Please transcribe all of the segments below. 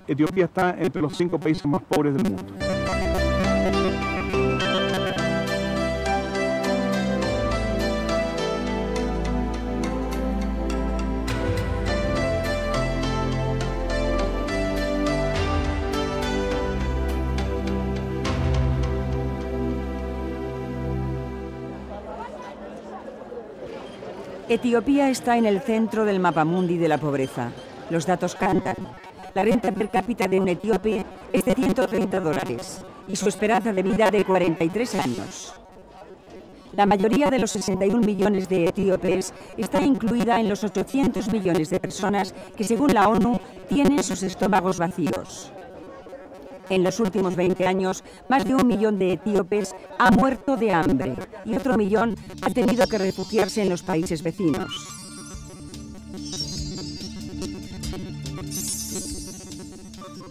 Etiopía está entre los 5 países más pobres del mundo. Etiopía está en el centro del mapamundi de la pobreza. Los datos cantan. La renta per cápita de un etíope es de $130 y su esperanza de vida de 43 años. La mayoría de los 61 millones de etíopes está incluida en los 800 millones de personas que, según la ONU, tienen sus estómagos vacíos. En los últimos 20 años, más de 1 millón de etíopes ha muerto de hambre y otro millón ha tenido que refugiarse en los países vecinos.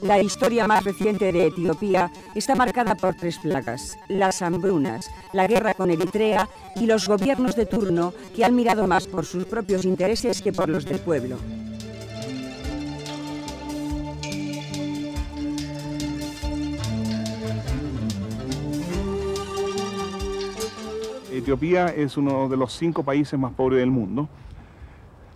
La historia más reciente de Etiopía está marcada por 3 plagas: las hambrunas, la guerra con Eritrea y los gobiernos de turno que han mirado más por sus propios intereses que por los del pueblo. Etiopía es uno de los 5 países más pobres del mundo.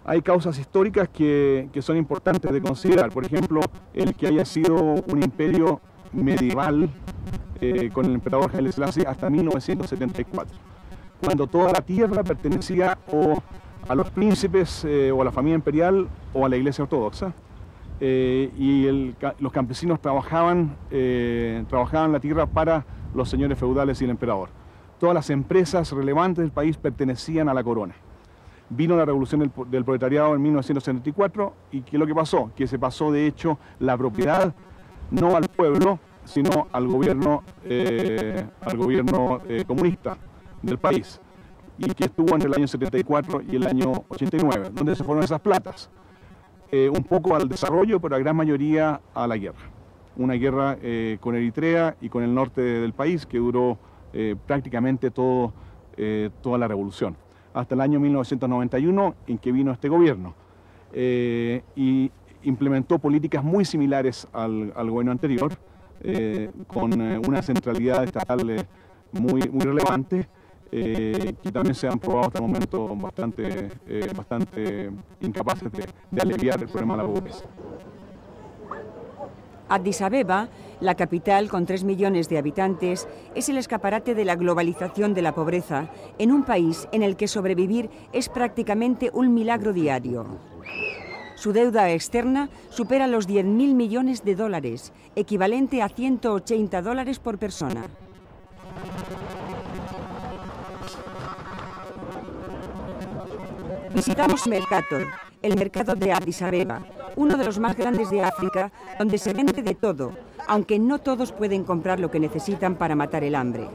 Hay causas históricas que son importantes de considerar. Por ejemplo, el que haya sido un imperio medieval con el emperador Haile Selassie hasta 1974, cuando toda la tierra pertenecía o a los príncipes o a la familia imperial o a la Iglesia Ortodoxa. Los campesinos trabajaban la tierra para los señores feudales y el emperador. Todas las empresas relevantes del país pertenecían a la corona. Vino la revolución del proletariado en 1974 y ¿qué es lo que pasó? Que se pasó de hecho la propiedad no al pueblo, sino al gobierno comunista del país, y que estuvo entre el año 74 y el año 89, donde se fueron esas platas. Un poco al desarrollo, pero la gran mayoría a la guerra. Una guerra con Eritrea y con el norte del país que duró prácticamente toda la revolución, hasta el año 1991, en que vino este gobierno y implementó políticas muy similares al gobierno anterior, con una centralidad estatal muy relevante, que también se han probado hasta el momento bastante incapaces de aliviar el problema de la pobreza. Addis Abeba, la capital con 3 millones de habitantes, es el escaparate de la globalización de la pobreza en un país en el que sobrevivir es prácticamente un milagro diario. Su deuda externa supera los $10.000 millones, equivalente a $180 por persona. Visitamos Mercator, el mercado de Addis Abeba, uno de los más grandes de África, donde se vende de todo, aunque no todos pueden comprar lo que necesitan para matar el hambre.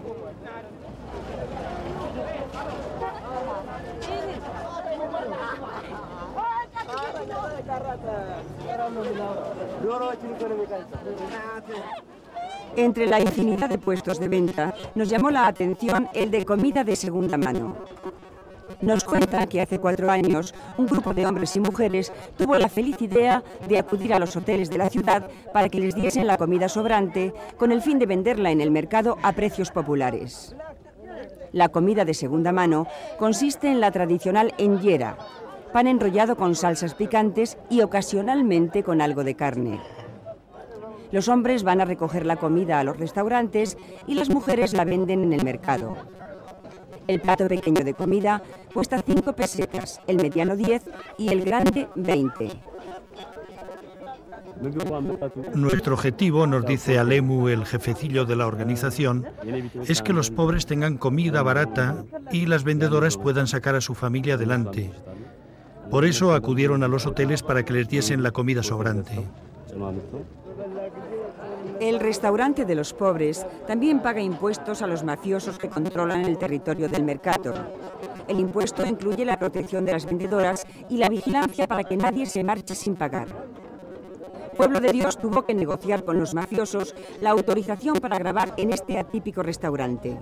Entre la infinidad de puestos de venta, nos llamó la atención el de comida de segunda mano. Nos cuenta que hace 4 años un grupo de hombres y mujeres tuvo la feliz idea de acudir a los hoteles de la ciudad para que les diesen la comida sobrante con el fin de venderla en el mercado a precios populares. La comida de segunda mano consiste en la tradicional enjera, pan enrollado con salsas picantes y ocasionalmente con algo de carne. Los hombres van a recoger la comida a los restaurantes y las mujeres la venden en el mercado. El plato pequeño de comida cuesta 5 pesetas, el mediano 10 y el grande 20. Nuestro objetivo, nos dice Alemu, el jefecillo de la organización, es que los pobres tengan comida barata y las vendedoras puedan sacar a su familia adelante. Por eso acudieron a los hoteles para que les diesen la comida sobrante. El restaurante de los pobres también paga impuestos a los mafiosos que controlan el territorio del Mercator. El impuesto incluye la protección de las vendedoras y la vigilancia para que nadie se marche sin pagar. Pueblo de Dios tuvo que negociar con los mafiosos la autorización para grabar en este atípico restaurante.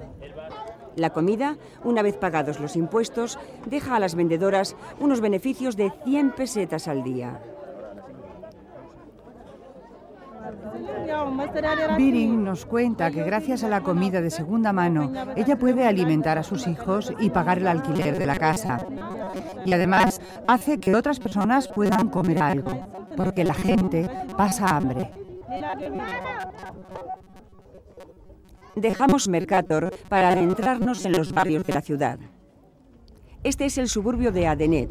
La comida, una vez pagados los impuestos, deja a las vendedoras unos beneficios de 100 pesetas al día. Biring nos cuenta que gracias a la comida de segunda mano, ella puede alimentar a sus hijos y pagar el alquiler de la casa. Y además hace que otras personas puedan comer algo, porque la gente pasa hambre. Dejamos Mercator para adentrarnos en los barrios de la ciudad. Este es el suburbio de Adenet.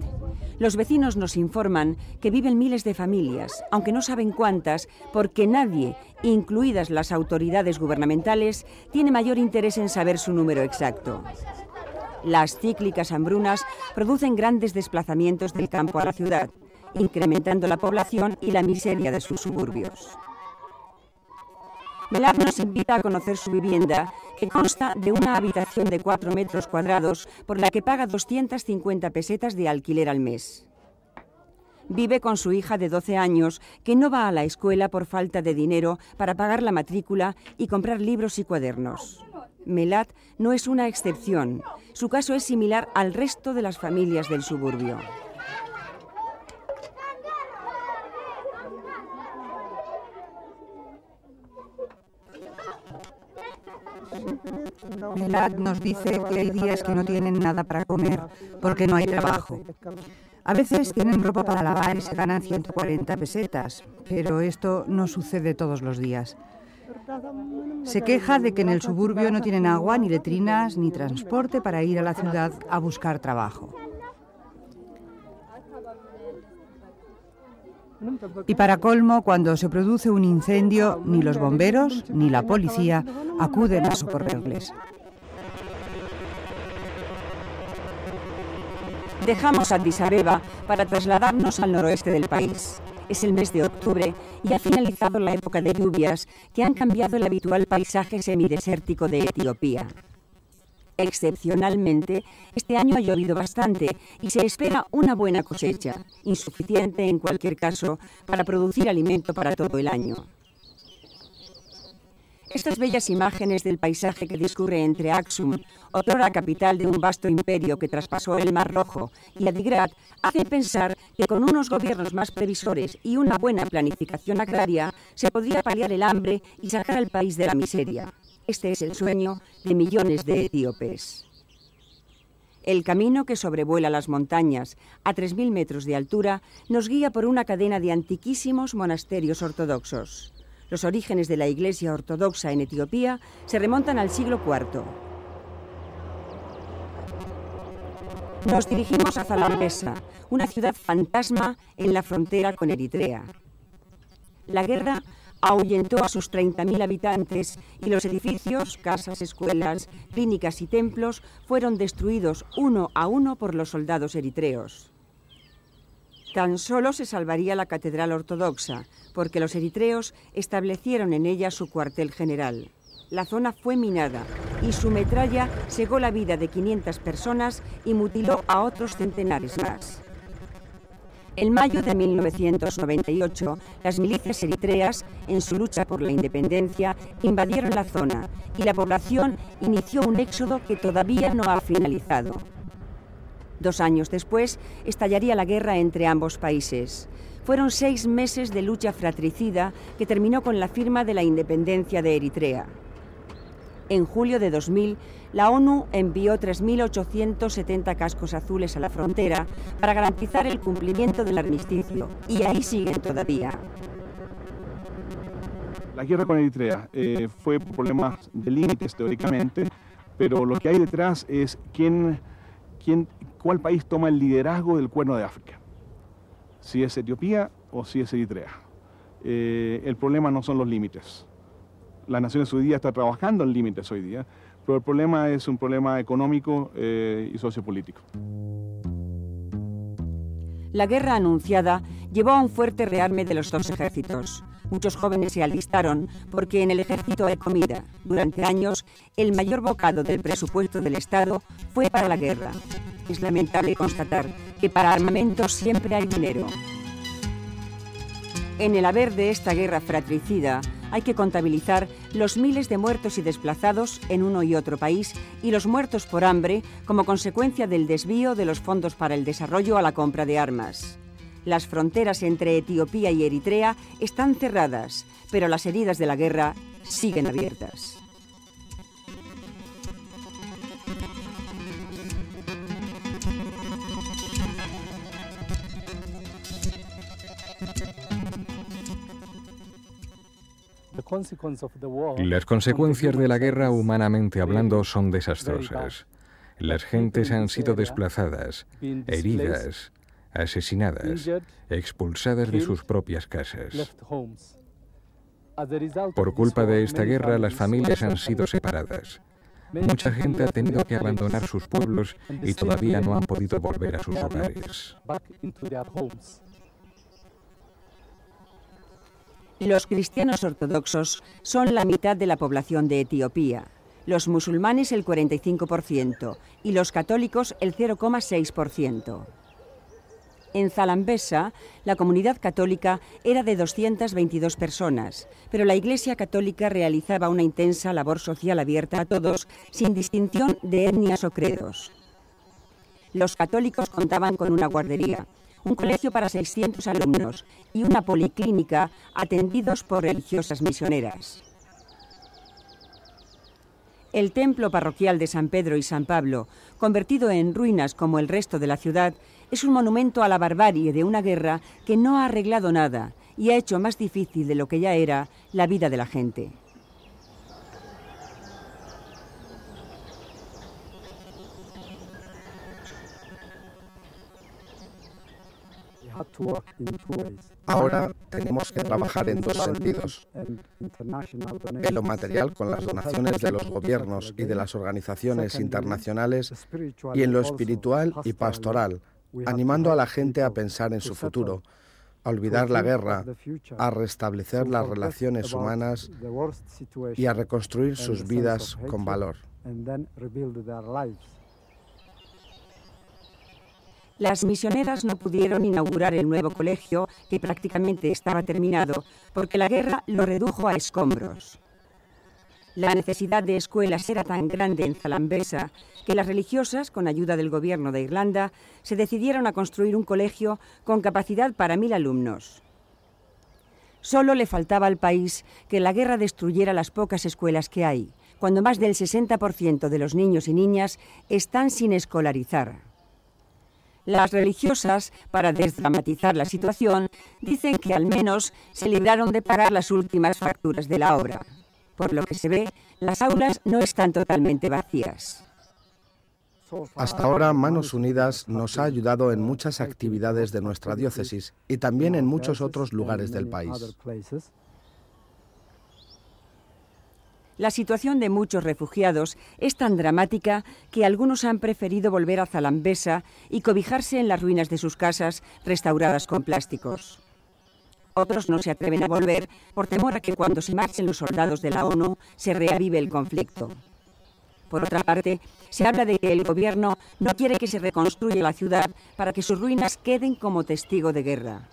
Los vecinos nos informan que viven miles de familias, aunque no saben cuántas, porque nadie, incluidas las autoridades gubernamentales, tiene mayor interés en saber su número exacto. Las cíclicas hambrunas producen grandes desplazamientos del campo a la ciudad, incrementando la población y la miseria de sus suburbios. Melad nos invita a conocer su vivienda, que consta de una habitación de 4 metros cuadrados por la que paga 250 pesetas de alquiler al mes. Vive con su hija de 12 años, que no va a la escuela por falta de dinero para pagar la matrícula y comprar libros y cuadernos. Melad no es una excepción. Su caso es similar al resto de las familias del suburbio. Melad nos dice que hay días que no tienen nada para comer porque no hay trabajo. A veces tienen ropa para lavar y se ganan 140 pesetas, pero esto no sucede todos los días. Se queja de que en el suburbio no tienen agua, ni letrinas, ni transporte para ir a la ciudad a buscar trabajo. Y para colmo, cuando se produce un incendio, ni los bomberos ni la policía acuden a socorrerles. Dejamos Addis Abeba para trasladarnos al noroeste del país. Es el mes de octubre y ha finalizado la época de lluvias que han cambiado el habitual paisaje semidesértico de Etiopía. Excepcionalmente, este año ha llovido bastante y se espera una buena cosecha, insuficiente en cualquier caso para producir alimento para todo el año. Estas bellas imágenes del paisaje que discurre entre Aksum, otrora capital de un vasto imperio que traspasó el Mar Rojo, y Adigrat, hacen pensar que con unos gobiernos más previsores y una buena planificación agraria se podría paliar el hambre y sacar al país de la miseria. Este es el sueño de millones de etíopes. El camino que sobrevuela las montañas a 3.000 metros de altura nos guía por una cadena de antiquísimos monasterios ortodoxos. Los orígenes de la Iglesia ortodoxa en Etiopía se remontan al siglo IV. Nos dirigimos a Zalambesa, una ciudad fantasma en la frontera con Eritrea. La guerra ahuyentó a sus 30.000 habitantes y los edificios, casas, escuelas, clínicas y templos fueron destruidos uno a uno por los soldados eritreos. Tan solo se salvaría la catedral ortodoxa, porque los eritreos establecieron en ella su cuartel general. La zona fue minada y su metralla cegó la vida de 500 personas y mutiló a otros centenares más. En mayo de 1998, las milicias eritreas, en su lucha por la independencia, invadieron la zona y la población inició un éxodo que todavía no ha finalizado. 2 años después, estallaría la guerra entre ambos países. Fueron 6 meses de lucha fratricida que terminó con la firma de la independencia de Eritrea. En julio de 2000, la ONU envió 3.870 cascos azules a la frontera para garantizar el cumplimiento del armisticio, y ahí siguen todavía. La guerra con Eritrea fue por problemas de límites teóricamente, pero lo que hay detrás es cuál país toma el liderazgo del Cuerno de África. Si es Etiopía o si es Eritrea. El problema no son los límites. Las Naciones Unidas está trabajando en límites hoy día, pero el problema es un problema económico y sociopolítico. La guerra anunciada llevó a un fuerte rearme de los dos ejércitos. Muchos jóvenes se alistaron porque en el ejército hay comida. Durante años, el mayor bocado del presupuesto del Estado fue para la guerra. Es lamentable constatar que para armamentos siempre hay dinero. En el haber de esta guerra fratricida hay que contabilizar los miles de muertos y desplazados en uno y otro país y los muertos por hambre como consecuencia del desvío de los fondos para el desarrollo a la compra de armas. Las fronteras entre Etiopía y Eritrea están cerradas, pero las heridas de la guerra siguen abiertas. Las consecuencias de la guerra, humanamente hablando, son desastrosas. Las gentes han sido desplazadas, heridas, asesinadas, expulsadas de sus propias casas. Por culpa de esta guerra, las familias han sido separadas. Mucha gente ha tenido que abandonar sus pueblos y todavía no han podido volver a sus hogares. Los cristianos ortodoxos son la mitad de la población de Etiopía, los musulmanes el 45% y los católicos el 0,6%. En Zalambesa, la comunidad católica era de 222 personas, pero la Iglesia Católica realizaba una intensa labor social abierta a todos, sin distinción de etnias o credos. Los católicos contaban con una guardería, un colegio para 600 alumnos y una policlínica atendidos por religiosas misioneras. El templo parroquial de San Pedro y San Pablo, convertido en ruinas como el resto de la ciudad, es un monumento a la barbarie de una guerra que no ha arreglado nada y ha hecho más difícil de lo que ya era la vida de la gente. Ahora tenemos que trabajar en dos sentidos. En lo material, con las donaciones de los gobiernos y de las organizaciones internacionales, y en lo espiritual y pastoral, animando a la gente a pensar en su futuro, a olvidar la guerra, a restablecer las relaciones humanas y a reconstruir sus vidas con valor. Las misioneras no pudieron inaugurar el nuevo colegio, que prácticamente estaba terminado, porque la guerra lo redujo a escombros. La necesidad de escuelas era tan grande en Zalambesa que las religiosas, con ayuda del gobierno de Irlanda, se decidieron a construir un colegio con capacidad para 1000 alumnos. Solo le faltaba al país que la guerra destruyera las pocas escuelas que hay, cuando más del 60% de los niños y niñas están sin escolarizar. Las religiosas, para desdramatizar la situación, dicen que al menos se libraron de pagar las últimas facturas de la obra. Por lo que se ve, las aulas no están totalmente vacías. Hasta ahora, Manos Unidas nos ha ayudado en muchas actividades de nuestra diócesis y también en muchos otros lugares del país. La situación de muchos refugiados es tan dramática que algunos han preferido volver a Zalambesa y cobijarse en las ruinas de sus casas restauradas con plásticos. Otros no se atreven a volver por temor a que cuando se marchen los soldados de la ONU se reavive el conflicto. Por otra parte, se habla de que el gobierno no quiere que se reconstruya la ciudad para que sus ruinas queden como testigo de guerra.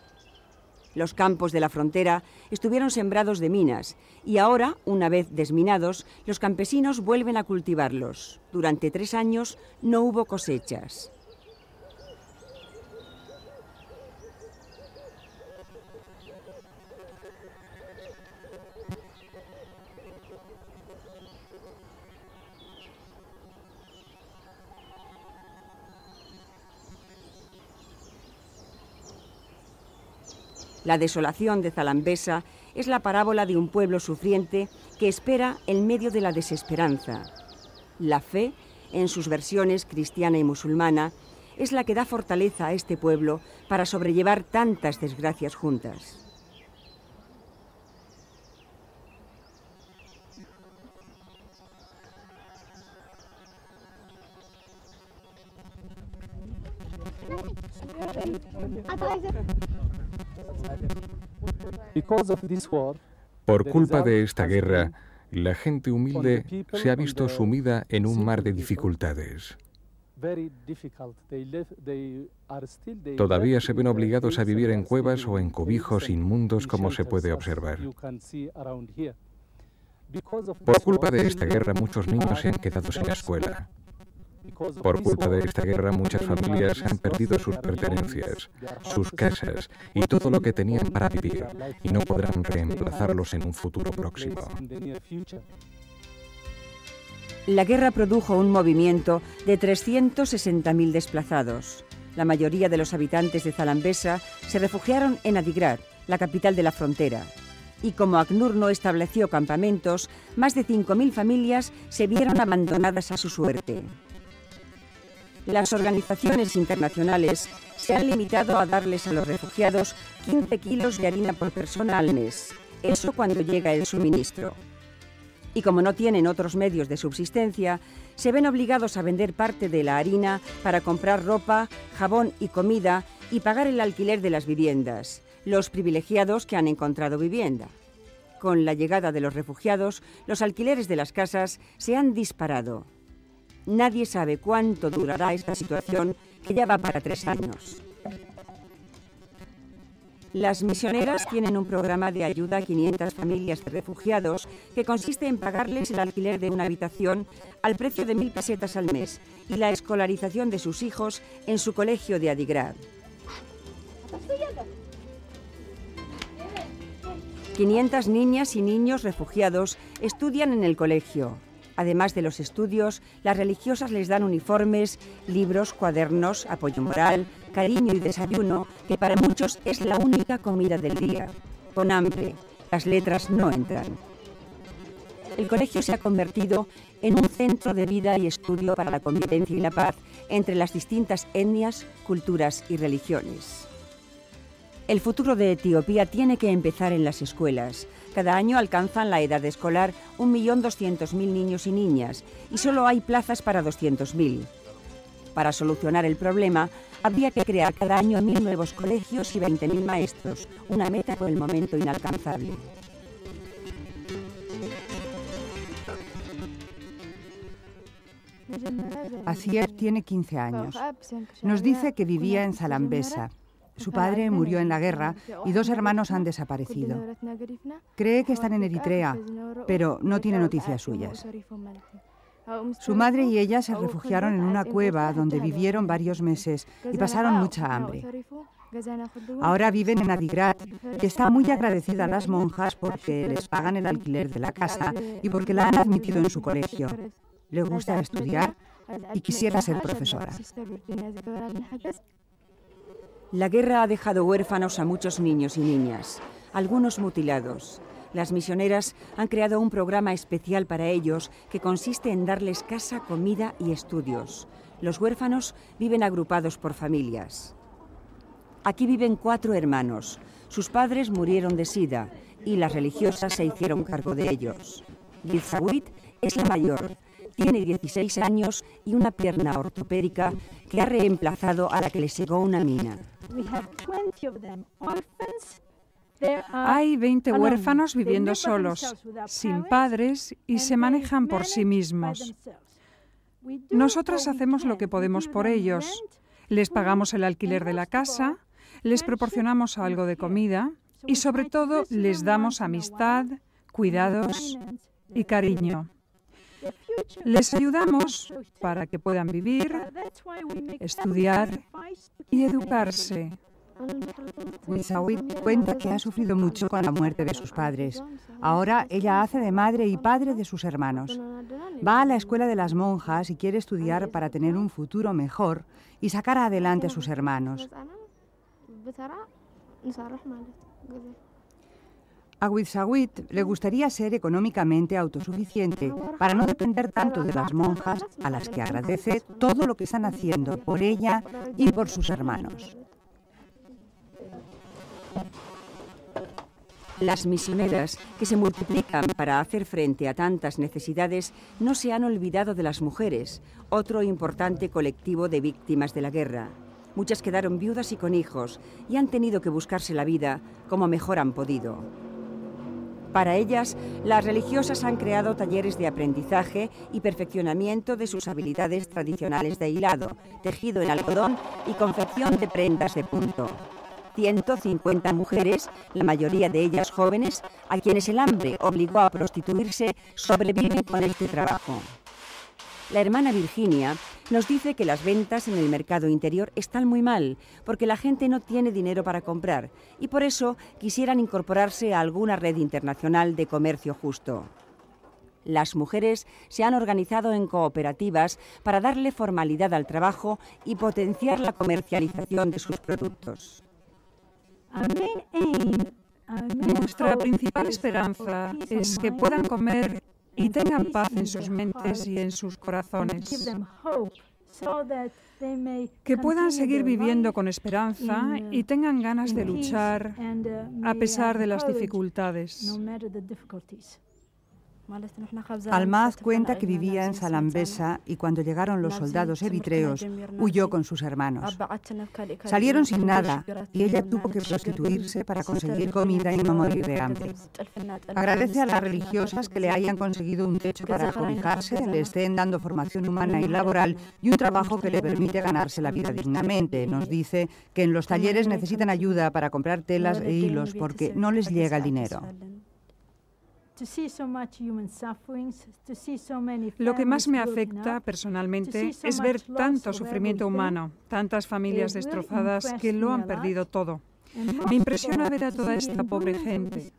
Los campos de la frontera estuvieron sembrados de minas y ahora, una vez desminados, los campesinos vuelven a cultivarlos. Durante 3 años no hubo cosechas. La desolación de Zalambesa es la parábola de un pueblo sufriente que espera en medio de la desesperanza. La fe, en sus versiones cristiana y musulmana, es la que da fortaleza a este pueblo para sobrellevar tantas desgracias juntas. Por culpa de esta guerra, la gente humilde se ha visto sumida en un mar de dificultades. Todavía se ven obligados a vivir en cuevas o en cobijos inmundos, como se puede observar. Por culpa de esta guerra, muchos niños se han quedado sin escuela. Por culpa de esta guerra, muchas familias han perdido sus pertenencias, sus casas y todo lo que tenían para vivir, y no podrán reemplazarlos en un futuro próximo. La guerra produjo un movimiento de 360.000 desplazados. La mayoría de los habitantes de Zalambesa se refugiaron en Adigrad, la capital de la frontera. Y como ACNUR no estableció campamentos, más de 5.000 familias se vieron abandonadas a su suerte. Las organizaciones internacionales se han limitado a darles a los refugiados 15 kilos de harina por persona al mes. Eso cuando llega el suministro. Y como no tienen otros medios de subsistencia, se ven obligados a vender parte de la harina para comprar ropa, jabón y comida y pagar el alquiler de las viviendas, los privilegiados que han encontrado vivienda. Con la llegada de los refugiados, los alquileres de las casas se han disparado. Nadie sabe cuánto durará esta situación, que ya va para 3 años. Las misioneras tienen un programa de ayuda a 500 familias de refugiados que consiste en pagarles el alquiler de una habitación al precio de 1.000 pesetas al mes y la escolarización de sus hijos en su colegio de Adigrad. 500 niñas y niños refugiados estudian en el colegio. Además de los estudios, las religiosas les dan uniformes, libros, cuadernos, apoyo moral, cariño y desayuno, que para muchos es la única comida del día. Con hambre, las letras no entran. El colegio se ha convertido en un centro de vida y estudio para la convivencia y la paz entre las distintas etnias, culturas y religiones. El futuro de Etiopía tiene que empezar en las escuelas. Cada año alcanzan la edad escolar 1.200.000 niños y niñas y solo hay plazas para 200.000. Para solucionar el problema, habría que crear cada año 1.000 nuevos colegios y 20.000 maestros, una meta por el momento inalcanzable. Asier tiene 15 años. Nos dice que vivía en Zalambesa. Su padre murió en la guerra y 2 hermanos han desaparecido. Cree que están en Eritrea, pero no tiene noticias suyas. Su madre y ella se refugiaron en una cueva donde vivieron varios meses y pasaron mucha hambre. Ahora viven en Adigrad y está muy agradecida a las monjas porque les pagan el alquiler de la casa y porque la han admitido en su colegio. Le gusta estudiar y quisiera ser profesora. La guerra ha dejado huérfanos a muchos niños y niñas, algunos mutilados. Las misioneras han creado un programa especial para ellos que consiste en darles casa, comida y estudios. Los huérfanos viven agrupados por familias. Aquí viven 4 hermanos. Sus padres murieron de sida y las religiosas se hicieron cargo de ellos. Gilzawit es la mayor. Tiene 16 años y una pierna ortopédica que ha reemplazado a la que le segó una mina. Hay 20 huérfanos viviendo solos, sin padres y se manejan por sí mismos. Nosotras hacemos lo que podemos por ellos. Les pagamos el alquiler de la casa, les proporcionamos algo de comida y sobre todo les damos amistad, cuidados y cariño. Les ayudamos para que puedan vivir, estudiar y educarse. Gilzawit cuenta que ha sufrido mucho con la muerte de sus padres. Ahora ella hace de madre y padre de sus hermanos. Va a la escuela de las monjas y quiere estudiar para tener un futuro mejor y sacar adelante a sus hermanos. A Gilzawit le gustaría ser económicamente autosuficiente para no depender tanto de las monjas, a las que agradece todo lo que están haciendo por ella y por sus hermanos. Las misioneras, que se multiplican para hacer frente a tantas necesidades, no se han olvidado de las mujeres, otro importante colectivo de víctimas de la guerra. Muchas quedaron viudas y con hijos y han tenido que buscarse la vida como mejor han podido. Para ellas, las religiosas han creado talleres de aprendizaje y perfeccionamiento de sus habilidades tradicionales de hilado, tejido en algodón y confección de prendas de punto. 150 mujeres, la mayoría de ellas jóvenes, a quienes el hambre obligó a prostituirse, sobreviven con este trabajo. La hermana Virginia nos dice que las ventas en el mercado interior están muy mal, porque la gente no tiene dinero para comprar y por eso quisieran incorporarse a alguna red internacional de comercio justo. Las mujeres se han organizado en cooperativas para darle formalidad al trabajo y potenciar la comercialización de sus productos. Nuestra principal esperanza es que puedan comer y tengan paz en sus mentes y en sus corazones. Que puedan seguir viviendo con esperanza y tengan ganas de luchar a pesar de las dificultades. Almaz cuenta que vivía en Salambesa y cuando llegaron los soldados eritreos huyó con sus hermanos. Salieron sin nada y ella tuvo que prostituirse para conseguir comida y no morir de hambre. Agradece a las religiosas que le hayan conseguido un techo para cobijarse, le estén dando formación humana y laboral y un trabajo que le permite ganarse la vida dignamente. Nos dice que en los talleres necesitan ayuda para comprar telas e hilos porque no les llega el dinero. Lo que más me afecta personalmente es ver tanto sufrimiento humano, tantas familias destrozadas que lo han perdido todo. Me impresiona ver a toda esta pobre gente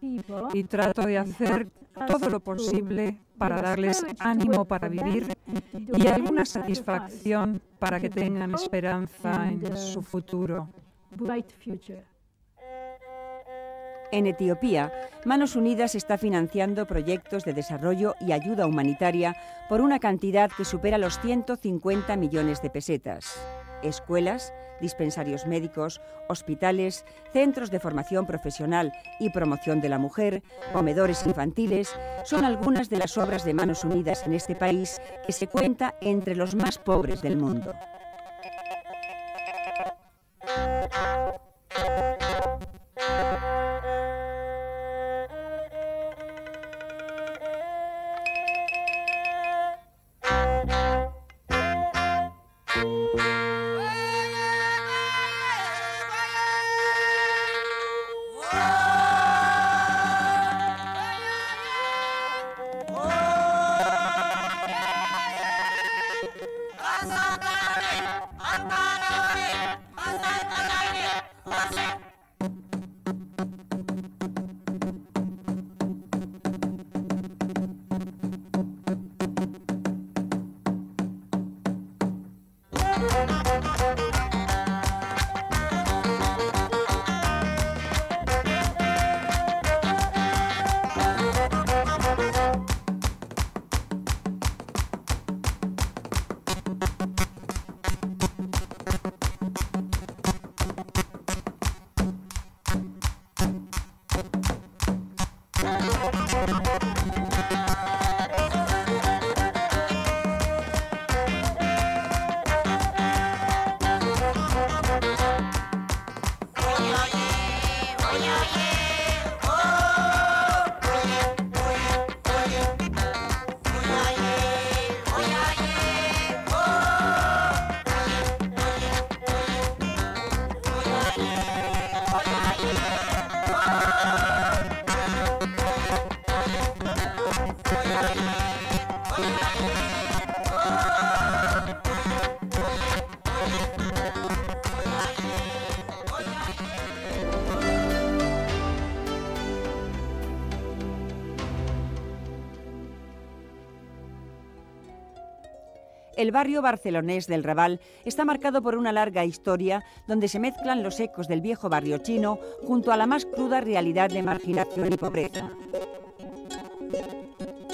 y trato de hacer todo lo posible para darles ánimo para vivir y alguna satisfacción para que tengan esperanza en su futuro. En Etiopía, Manos Unidas está financiando proyectos de desarrollo y ayuda humanitaria por una cantidad que supera los 150 millones de pesetas. Escuelas, dispensarios médicos, hospitales, centros de formación profesional y promoción de la mujer, comedores infantiles, son algunas de las obras de Manos Unidas en este país que se cuenta entre los más pobres del mundo. El barrio barcelonés del Raval está marcado por una larga historia donde se mezclan los ecos del viejo barrio chino junto a la más cruda realidad de marginación y pobreza.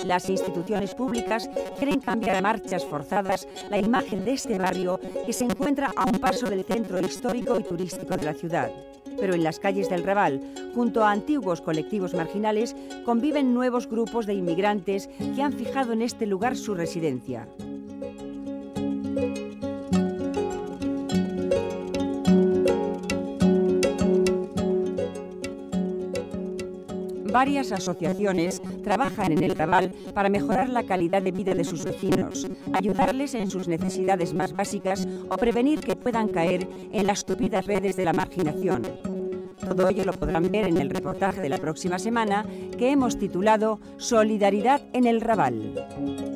Las instituciones públicas quieren cambiar a marchas forzadas la imagen de este barrio que se encuentra a un paso del centro histórico y turístico de la ciudad. Pero en las calles del Raval, junto a antiguos colectivos marginales, conviven nuevos grupos de inmigrantes que han fijado en este lugar su residencia. Varias asociaciones trabajan en el Raval para mejorar la calidad de vida de sus vecinos, ayudarles en sus necesidades más básicas o prevenir que puedan caer en las tupidas redes de la marginación. Todo ello lo podrán ver en el reportaje de la próxima semana que hemos titulado Solidaridad en el Raval.